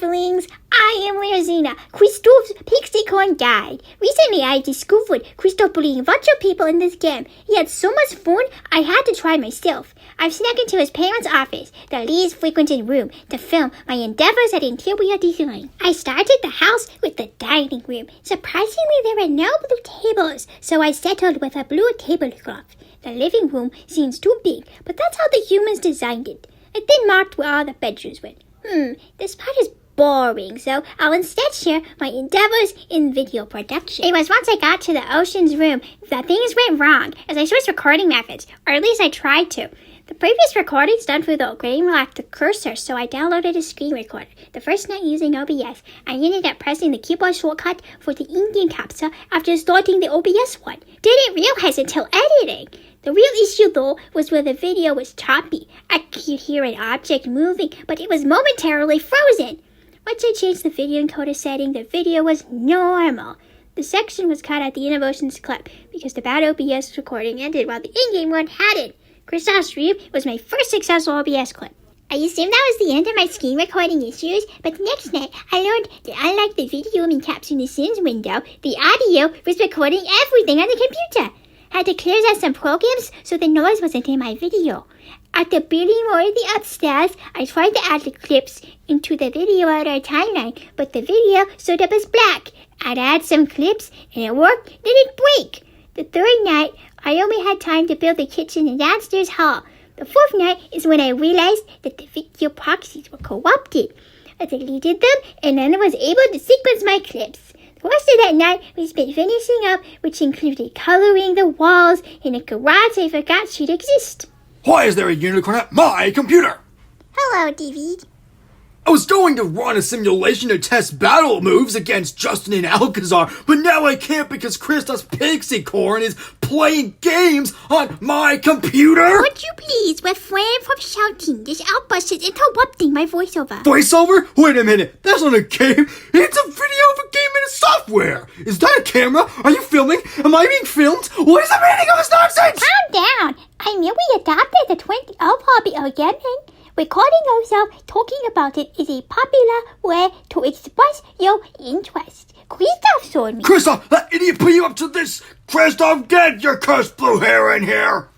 Snufflings! I am Lairzina, Christophe's Pixie Corn Guide. Recently, I discovered Christophe bullying a bunch of people in this game. He had so much fun, I had to try myself. I've snuck into his parents' office, the least frequented room, to film my endeavors at interior design. I started the house with the dining room. Surprisingly, there were no blue tables, so I settled with a blue tablecloth. The living room seems too big, but that's how the humans designed it. I then marked where all the bedrooms went. This part is boring, so I'll instead share my endeavors in video production. It was once I got to the ocean's room that things went wrong, as I switched recording methods, or at least I tried to. The previous recordings done through the game lacked the cursor, so I downloaded a screen recorder. The first night using OBS, I ended up pressing the keyboard shortcut for the Indian captcha after starting the OBS one. Didn't realize until editing. The real issue, though, was where the video was choppy. I could hear an object moving, but it was momentarily frozen. Once I changed the video encoder setting, the video was normal. The section was cut at the end of Ocean's clip because the bad OBS recording ended while the in-game one hadn't. Christophe's stream was my first successful OBS clip. I assumed that was the end of my screen recording issues, but the next night I learned that unlike the video in Caps in the Sims window, the audio was recording everything on the computer. I had to clear out some programs so the noise wasn't in my video. After building more of the upstairs, I tried to add the clips into the video on our timeline, but the video showed up as black. I'd add some clips, and it worked, then it break. The third night, I only had time to build the kitchen and downstairs hall. The fourth night is when I realized that the video proxies were corrupted. I deleted them, and then I was able to sequence my clips. The rest of that night we spent finishing up, which included coloring the walls in a garage I forgot should exist. Why is there a unicorn at my computer? Hello, David. I was going to run a simulation to test battle moves against Justin and Alcazar, but now I can't because Christophe's Pixie Corn is playing games on my computer! Would you please refrain from shouting? This outburst is interrupting my voiceover. Voiceover? Wait a minute, that's not a game. It's a video of a game in a software. Is that a camera? Are you filming? Am I being filmed? What is the meaning of this nonsense? Calm down. I merely adopted the 20 hobby of gaming. Recording yourself talking about it is a popular way to express your interest. Christophe showed me. Christophe, that idiot put you up to this! Christophe, get your cursed blue hair in here!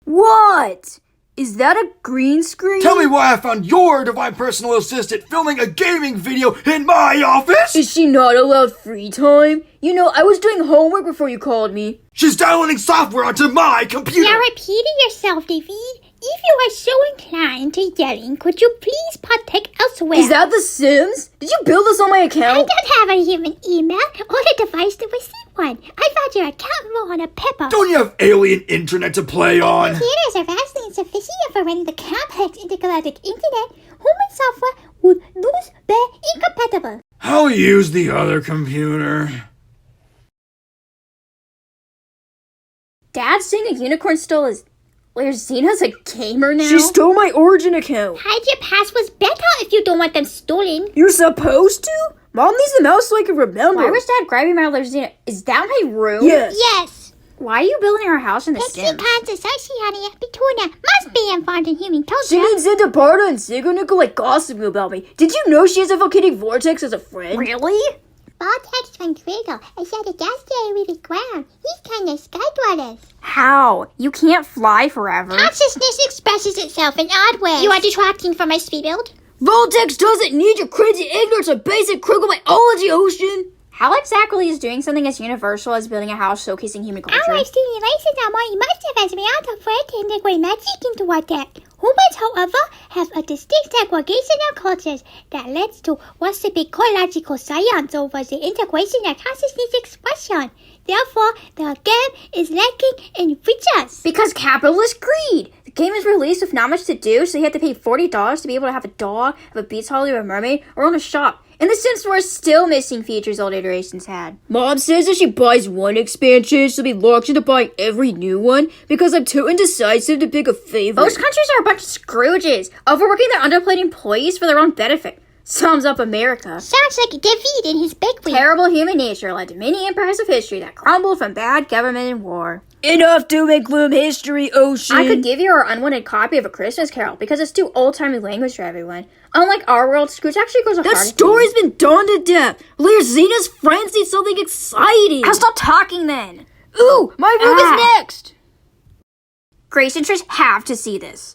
What? Is that a green screen? Tell me why I found your divine personal assistant filming a gaming video in my office! Is she not allowed free time? You know, I was doing homework before you called me. She's downloading software onto my computer! You're repeating yourself, David. If you are so inclined to yelling, could you please partake elsewhere? Is that The Sims? Did you build this on my I account? don't have a human email or a device to receive one. I found your account more on a paper. Don't you have alien internet to play on? Computers are vastly insufficient for running the complex intergalactic internet. Human software would lose be incompatible. I'll use the other computer. Dad's saying a unicorn stole his... Lairzina's a gamer now? She stole my Origin account. Hide your passwords better if you don't want them stolen. You're supposed to? Mom needs the mouse so I can remember. Why was Dad grabbing my Lairzina? Is that my room? Yes. Yes. Why are you building our house in the Sims? Because associating between must be informed in human culture. She means Santa Barda and Sigurnickel like gossiping about me. Did you know she has a volcanic vortex as a friend? Really? Vortex from Trigger. I said it yesterday with the ground. He's kind of sky dwellers. How? You can't fly forever. Consciousness expresses itself in odd ways. You are detracting from my speed build? Voltex doesn't need your crazy ignorance of basic critical biology, Ocean! How exactly is doing something as universal as building a house showcasing human culture? Our simulations are more immersive as we are afraid to integrate magic into our tech. Humans, however, have a distinct segregation of cultures that leads to what's a ecological science over the integration of consciousness expression. Therefore, the game is lacking in features. Because capitalist greed! The game is released with not much to do, so you have to pay $40 to be able to have a dog, have a beach holiday or a mermaid, or own a shop. And the Sims4 is still missing features old iterations had. Mom says if she buys one expansion, she'll be locked into buying every new one because I'm too indecisive to pick a favorite. Most countries are a bunch of Scrooges, overworking their underpaid employees for their own benefit. Sums up America. Sounds like David in his big wheel. Terrible human nature led to many empires of history that crumbled from bad government and war. Enough doom and gloom history, Ocean. I could give you our unwanted copy of A Christmas Carol because it's too old-timey language for everyone. Unlike our world, Scrooge actually goes a That hard story's been done to death. Lairzina's friends need something exciting. I'll stop talking then. Ooh, my room is next. Grace and Trish have to see this.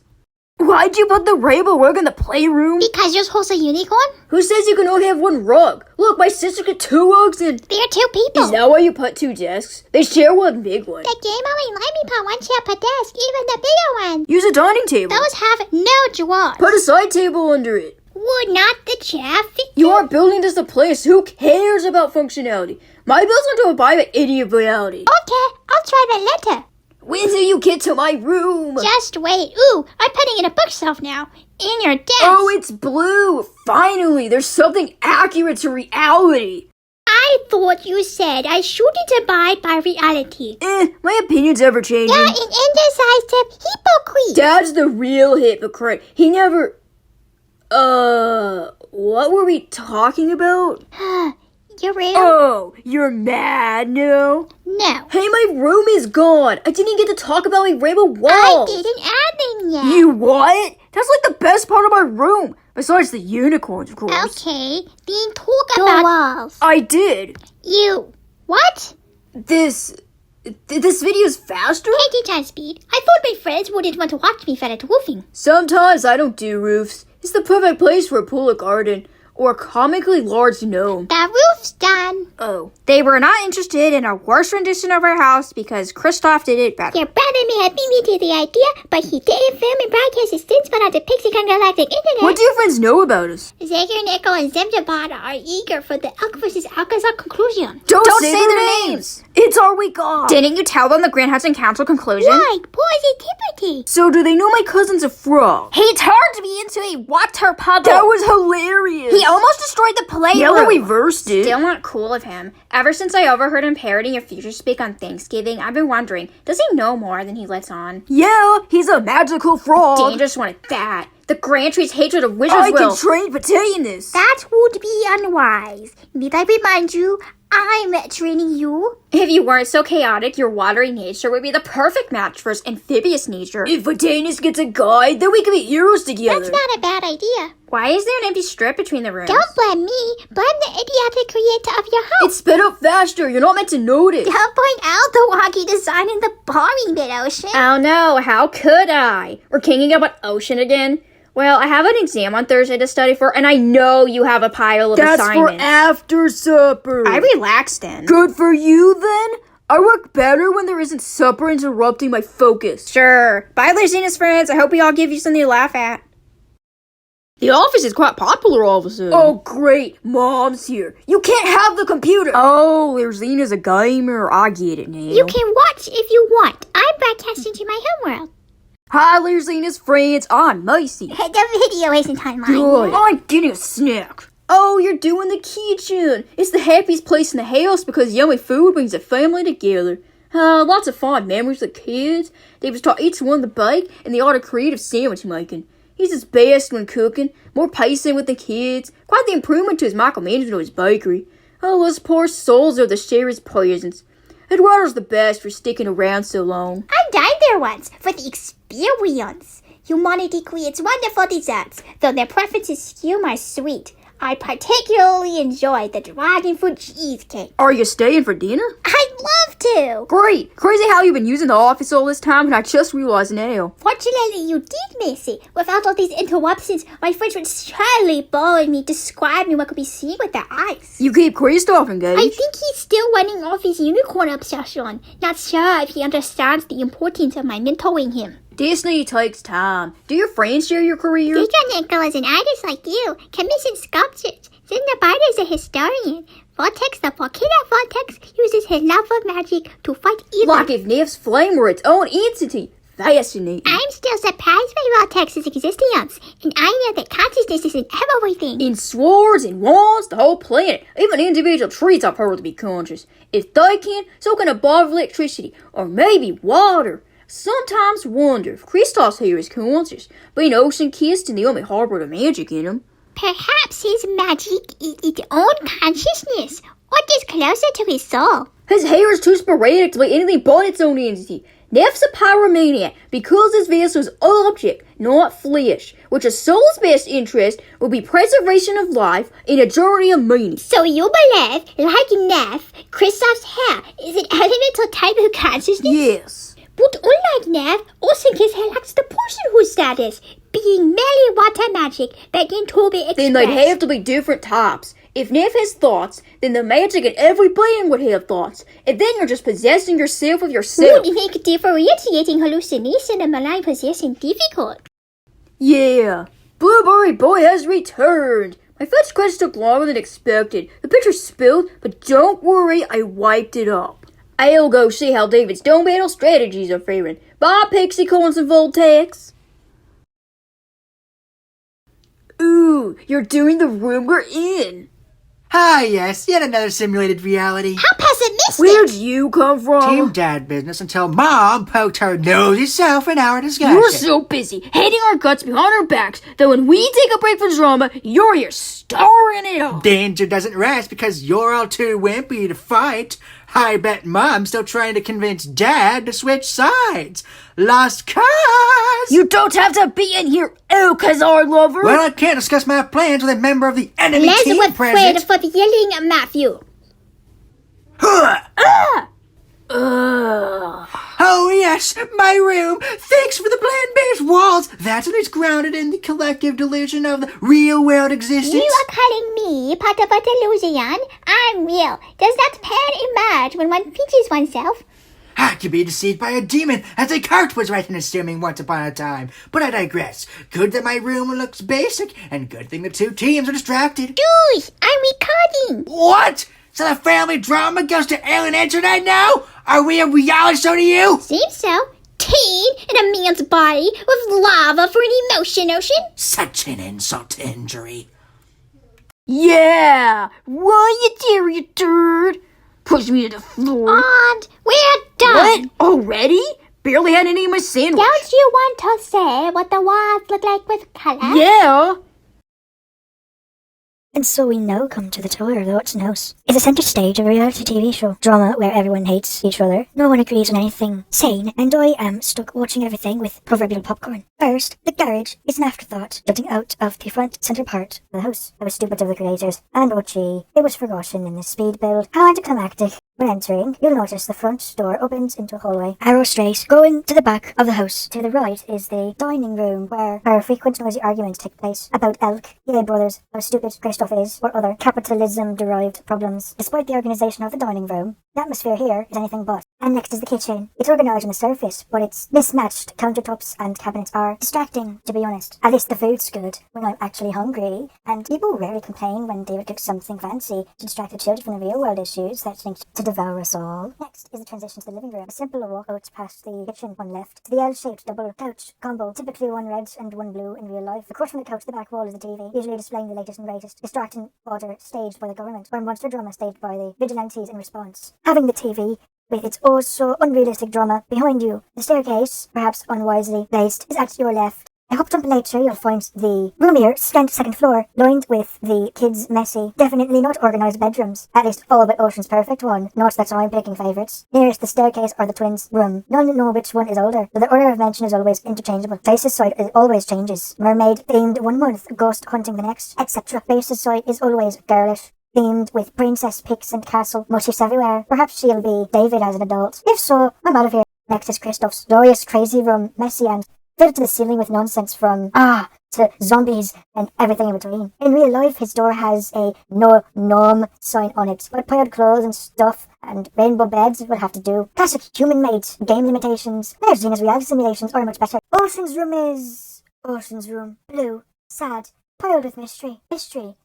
Why'd you put the rainbow rug in the playroom? Because you're supposed to unicorn? Who says you can only have one rug? Look, my sister got 2 rugs and... They're 2 people. Is that why you put 2 desks? They share one big one. The game only let me put 1 chair per desk, even the bigger one. Use a dining table. Those have no drawers. Put a side table under it. Would not the chair fit? You are building this a place. Who cares about functionality? My bills aren't to abide by any of reality. Okay, I'll try that later. When do you get to my room? Just wait. Ooh, I'm putting in a bookshelf now. In your desk. Oh, it's blue. Finally, there's something accurate to reality. I thought you said I shouldn't abide by reality. My opinion's ever changing. You're an indecisive hypocrite. Dad's the real hypocrite. He never... what were we talking about? You're real? Oh, you're mad now? No. Hey, my room is gone. I didn't get to talk about my rainbow I walls. didn't add them yet. You what? That's like the best part of my room. Besides the unicorns, of course. Okay, then talk about walls. I did. You. What? This video's faster? 80 times speed. I thought my friends wouldn't want to watch me fed at roofing. Sometimes I don't do roofs. It's the perfect place for a pool or garden. Or a comically large gnome. The roof's done. Oh. They were not interested in a worse rendition of our house because Kristoff did it better. Your brother may have beat me to the idea, but he didn't film and broadcast his stints on the Pixicon Galactic Internet. What do your friends know about us? Zager, Nico, and Zemjabot are eager for the Elk vs. Alcazar conclusion. Don't say their names! It's our week off! Didn't you tell them the Grand Hudson Council conclusion? Like positivity. So do they know my cousin's a frog? He turned me into a water puddle. That was hilarious! He almost destroyed the playroom. Yeah, we reversed it. Still not cool of him. Ever since I overheard him parroting your future speak on Thanksgiving, I've been wondering, does he know more than he lets on? Yeah, he's a magical frog. Dangerous one at that. The Grand Tree's hatred of wizards I will... can train for saying this. That would be unwise. Need I remind you, I'm training you. If you weren't so chaotic, your watery nature would be the perfect match for his amphibious nature. If Vatanus gets a guide, then we can be heroes together. That's not a bad idea. Why is there an empty strip between the rooms? Don't blame me. Blame the idiotic creator of your house. It's sped up faster. You're not meant to notice. Don't point out the wonky design in the boring bit, Ocean. Oh no, how could I? We're kinging about Ocean again? Well, I have an exam on Thursday to study for, and I know you have a pile of That's assignments. for after supper. I relaxed then. Good for you, then. I work better when there isn't supper interrupting my focus. Sure. Bye, Lairzina's friends. I hope we all give you something to laugh at. The office is quite popular all of a sudden. Oh, great. Mom's here. You can't have the computer. Oh, Lairzina's a gamer. I get it now. You can watch if you want. I'm broadcasting to my homeworld. Hi, Lairzina's friends. I'm Macy. The video isn't timeline. Good. I'm getting a snack. Oh, you're doing the kitchen. It's the happiest place in the house because yummy food brings the family together. Lots of fond memories with the kids. David's taught each one to bake and the art of creative sandwich making. He's his best when cooking, more patient with the kids. Quite the improvement to his micromanagement of his bakery. Oh, those poor souls are the sharest presents. Eduardo's the best for sticking around so long. I died there once for the experience. Humanity creates wonderful desserts, though their preferences skew my sweet. I particularly enjoy the dragon fruit cheesecake. Are you staying for dinner? I'd love to. Great. Crazy how you've been using the office all this time and I just realized now. Fortunately, you did miss it. Without all these interruptions, my friends would surely bore me describing what could be seen with their eyes. You keep Kristoff engaged. I think he's still running off his unicorn obsession. Not sure if he understands the importance of my mentoring him. Disney takes time. Do your friends share your career? Deidre Nickel is an artist like you, commissioned sculptures. Cinder is a historian. Vortex, the volcano Vortex, uses his love of magic to fight evil. Like if Nif's flame were its own entity. Fascinating. I'm still surprised by Vortex's existence, and I know that consciousness is in everything. In swords, in wands, the whole planet. Even individual trees are purported to be conscious. If they can, so can a ball of electricity, or maybe water. Sometimes wonder if Kristoff's hair is conscious, being ocean-kissed and the only harbor the magic in him. Perhaps his magic is its own consciousness, or just closer to his soul. His hair is too sporadic to be anything but its own entity. Neff's a pyromaniac because his vessel is object, not flesh, which a soul's best interest would be preservation of life and a journey of meaning. So you believe, like Neff, Kristoff's hair is an elemental type of consciousness? Yes. But unlike Neff, Osinka's hair lacks the personhood status, being merely water magic that can to be expressed. Then they'd have to be different types. If Neff has thoughts, then the magic in every being would have thoughts. And then you're just possessing yourself of yourself. Would make differentiating hallucination and malign possession difficult. Yeah. Blueberry Boy has returned. My fetch quest took longer than expected. The picture spilled, but don't worry, I wiped it up. I'll go see how David's stone battle strategies are faring. Bye, Pixie Coins and Voltex. Ooh, you're doing the room we're in. Ah, yes, yet another simulated reality. How pessimistic! Where'd you come from? Team Dad business until Mom poked her nosy self in our discussion. You're so busy hating our guts behind our backs that when we take a break from drama, you're here starring it up. Danger doesn't rest because you're all too wimpy to fight. I bet Mom's still trying to convince Dad to switch sides. Lost cause! You don't have to be in here, Alcazar lover! Well, I can't discuss my plans with a member of the enemy Let's team wait present. for the yelling Matthew. Oh yes, my room. Thanks for the plant-based walls. That's when it's grounded in the collective delusion of the real-world existence. You are calling me part of a delusion? I'm real. Does that pain emerge when one pinches oneself? I could be deceived by a demon, as Descartes was right in assuming once upon a time. But I digress. Good that my room looks basic, and good thing the two teams are distracted. Dude, I'm recording. What? So the family drama goes to alien internet now? Are we a reality show to you? Seems so. Teen in a man's body with lava for an emotion ocean? Such an insult to injury. Yeah! Why you dare, you turd? Push me to the floor. And we're done. What? Already? Barely had any of my sandwich. Don't you want to say what the walls look like with color? Yeah! And so we now come to the Tower of the Hudsonverse. It's a centre stage of a reality TV show. Drama where everyone hates each other, no one agrees on anything sane, and I am stuck watching everything with proverbial popcorn. First, the garage is an afterthought, jutting out of the front centre part of the house. That was stupid of the creators, and oh gee, it was forgotten in the speed build. How anticlimactic. When entering, you'll notice the front door opens into a hallway. Arrow straight, going to the back of the house. To the right is the dining room, where our frequent noisy arguments take place about Elk, EA Brothers, how stupid Kristoff is, or other capitalism-derived problems. Despite the organisation of the dining room, the atmosphere here is anything but. And next is the kitchen. It's organised on the surface, but its mismatched countertops and cabinets are distracting, to be honest. At least the food's good when I'm actually hungry, and people rarely complain when David cooks something fancy to distract the children from the real-world issues that seem to devour us all. Next is the transition to the living room. A simple walkout past the kitchen on left to the L-shaped double couch combo, typically one red and one blue in real life. Across from the couch to the back wall is the TV, usually displaying the latest and greatest, distracting water staged by the government, or monster drama staged by the vigilantes in response. Having the TV with its also unrealistic drama behind you. The staircase, perhaps unwisely placed, is at your left. I hopped up later, you'll find the roomier, scant second floor, lined with the kids' messy, definitely not organised bedrooms. At least all but Ocean's perfect one. Not that I'm picking favourites. Nearest the staircase are the twins' room. None know which one is older, but the order of mention is always interchangeable. Face's side always changes. Mermaid themed 1 month, ghost hunting the next, etc. Face's side is always girlish, themed with princess pics and castle motifs everywhere. Perhaps she'll be David as an adult. If so, I'm out of here. Next is Kristoff's glorious crazy room, messy and filled to the ceiling with nonsense from to zombies and everything in between. In real life, his door has a no nom sign on it, but piled clothes and stuff and rainbow beds would have to do. Classic human-made game limitations. Lairzina's reality simulations are much better. Ocean's room, blue, sad, piled with mystery,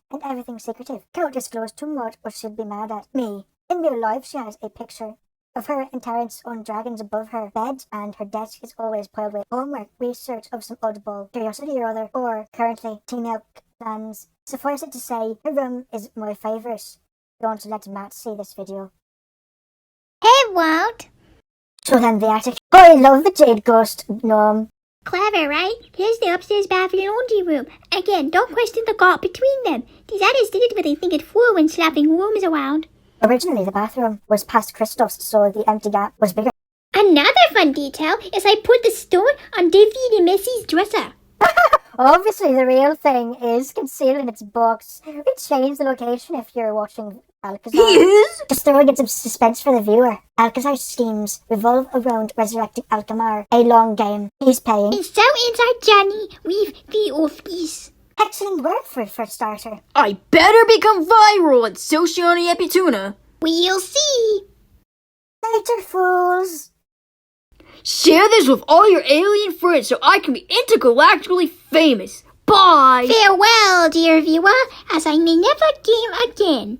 and everything secretive. Cannot disclose too much or she'll be mad at me. In real life, she has a picture of her and Terence on dragons above her bed, and her desk is always piled with homework, research of some oddball curiosity or other, or currently teen milk plans. Suffice it to say, her room is my favourite. Don't let Matt see this video. Hey, won't. So then the attic. I love the jade ghost gnome. Clever, right? Here's the upstairs bathroom and laundry room. Again, don't question the gap between them. These artists did it, but they think it fool when slapping rooms around. Originally, the bathroom was past Christoph's, so the empty gap was bigger. Another fun detail is I put the stone on David and Missy's dresser. Obviously, the real thing is concealed in its box. We change the location if you're watching Alcazar. He is? Just throwing in some suspense for the viewer. Alcazar's schemes revolve around resurrecting Alcamar, a long game. He's paying. And so ends our journey with the office. Excellent work for a starter. I better become viral on Socioni Epituna. We'll see. Later, fools. Share this with all your alien friends so I can be intergalactically famous. Bye! Farewell, dear viewer, as I may never game again.